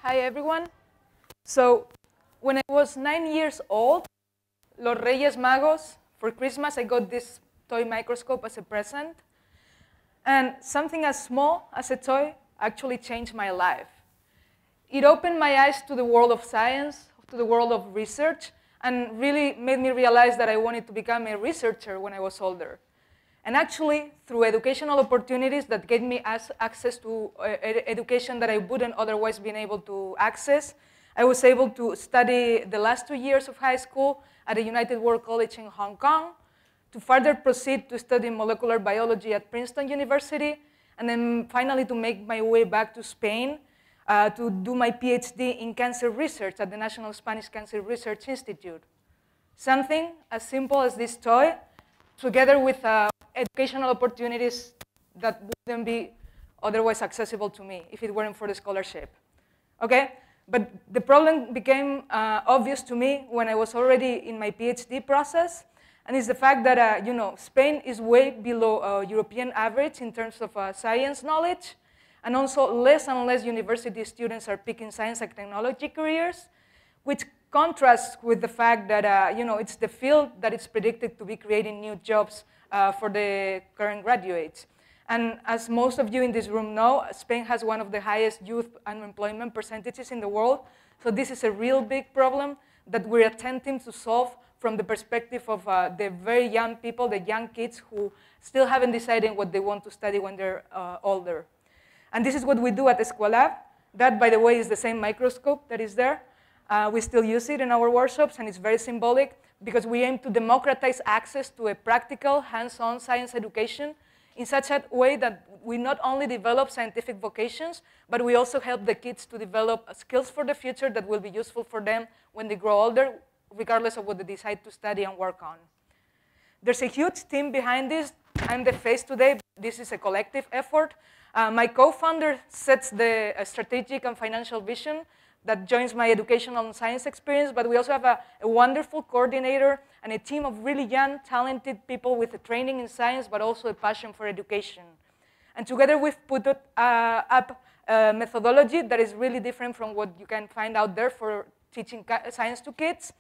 Hi, everyone. So, when I was 9 years old, Los Reyes Magos, for Christmas, I got this toy microscope as a present. And something as small as a toy actually changed my life. It opened my eyes to the world of science, to the world of research, and really made me realize that I wanted to become a researcher when I was older. And actually, through educational opportunities that gave me access to education that I wouldn't otherwise been able to access, I was able to study the last 2 years of high school at the United World College in Hong Kong, to further proceed to study molecular biology at Princeton University, and then finally to make my way back to Spain to do my PhD in cancer research at the National Spanish Cancer Research Institute. Something as simple as this toy, together with educational opportunities that wouldn't be otherwise accessible to me if it weren't for the scholarship. Okay? But the problem became obvious to me when I was already in my PhD process, and it's the fact that Spain is way below European average in terms of science knowledge, and also less and less university students are picking science and technology careers, which contrasts with the fact that it's the field that is predicted to be creating new jobs for the current graduates. And as most of you in this room know, Spain has one of the highest youth unemployment percentages in the world. So this is a real big problem that we're attempting to solve from the perspective of the very young people, the young kids who still haven't decided what they want to study when they're older. And this is what we do at Escuelab. That, by the way, is the same microscope that is there. We still use it in our workshops, and it's very symbolic because we aim to democratize access to a practical, hands-on science education in such a way that we not only develop scientific vocations, but we also help the kids to develop skills for the future that will be useful for them when they grow older, regardless of what they decide to study and work on. There's a huge team behind this. I'm the face today. This is a collective effort. My co-founder sets the strategic and financial vision that joins my educational and science experience, but we also have a wonderful coordinator and a team of really young, talented people with a training in science, but also a passion for education. And together we've put up a methodology that is really different from what you can find out there for teaching science to kids.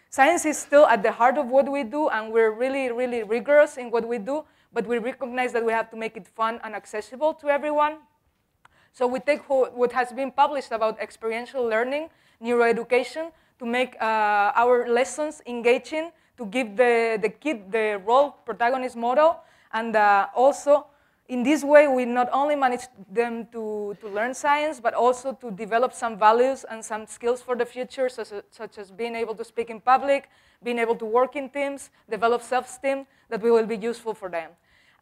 Science is still at the heart of what we do, and we're really, really rigorous in what we do, but we recognize that we have to make it fun and accessible to everyone. So we take what has been published about experiential learning, neuroeducation, to make our lessons engaging, to give the kid the role protagonist model, and also in this way we not only manage them to learn science, but also to develop some values and some skills for the future, such as being able to speak in public, being able to work in teams, develop self-esteem that will be useful for them.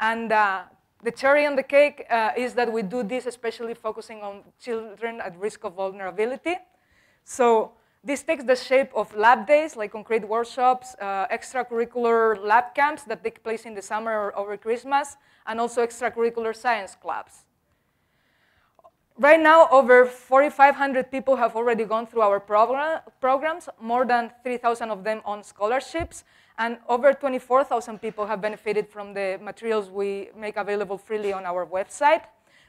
And the cherry on the cake is that we do this especially focusing on children at risk of vulnerability. So this takes the shape of lab days, like concrete workshops, extracurricular lab camps that take place in the summer or over Christmas, and also extracurricular science clubs. Right now, over 4,500 people have already gone through our programs, more than 3,000 of them on scholarships, and over 24,000 people have benefited from the materials we make available freely on our website.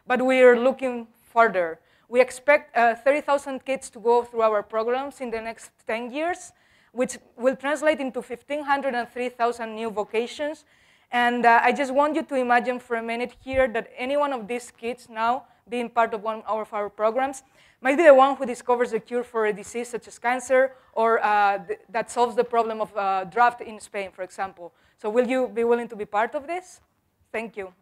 But we are looking further. We expect 30,000 kids to go through our programs in the next 10 years, which will translate into 1,500 and 3,000 new vocations. And I just want you to imagine for a minute here that any one of these kids now being part of one of our programs might be the one who discovers a cure for a disease such as cancer, or that solves the problem of drought in Spain, for example. So will you be willing to be part of this? Thank you.